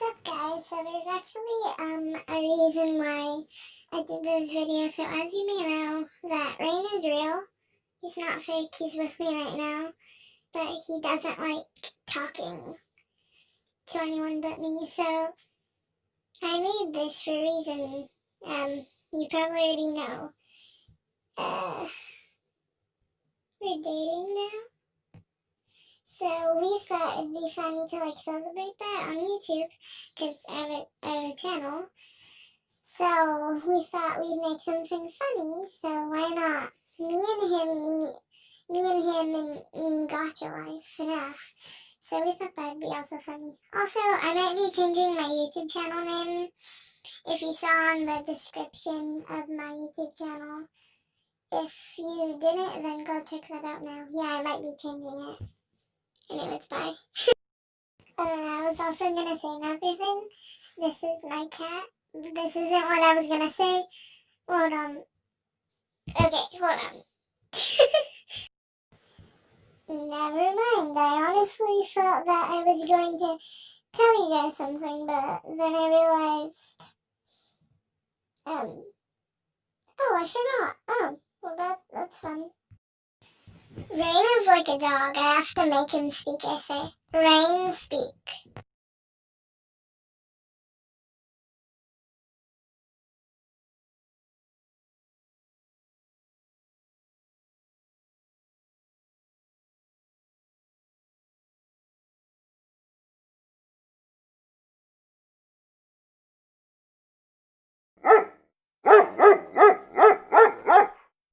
What's up, guys? So there's actually a reason why I did this video. So as you may know, that Rain is real. He's not fake. He's with me right now, but he doesn't like talking to anyone but me. So I made this for a reason. You probably already know. We're dating now. So we thought it'd be funny to like celebrate that on YouTube because I have a channel. So we thought we'd make something funny. So why not? Me and him in gacha life enough. So we thought that'd be also funny. Also, I might be changing my YouTube channel name. If you saw on the description of my YouTube channel. If you didn't, then go check that out now. Yeah, I might be changing it. Anyways, bye. I was also gonna say another thing. This is my cat. This isn't what I was gonna say. Hold on. Okay, hold on. Never mind. I honestly felt that I was going to tell you guys something, but then I realized, oh, I forgot. Oh, well that's fun. Rain is like a dog. I have to make him speak, I say. Rain, speak.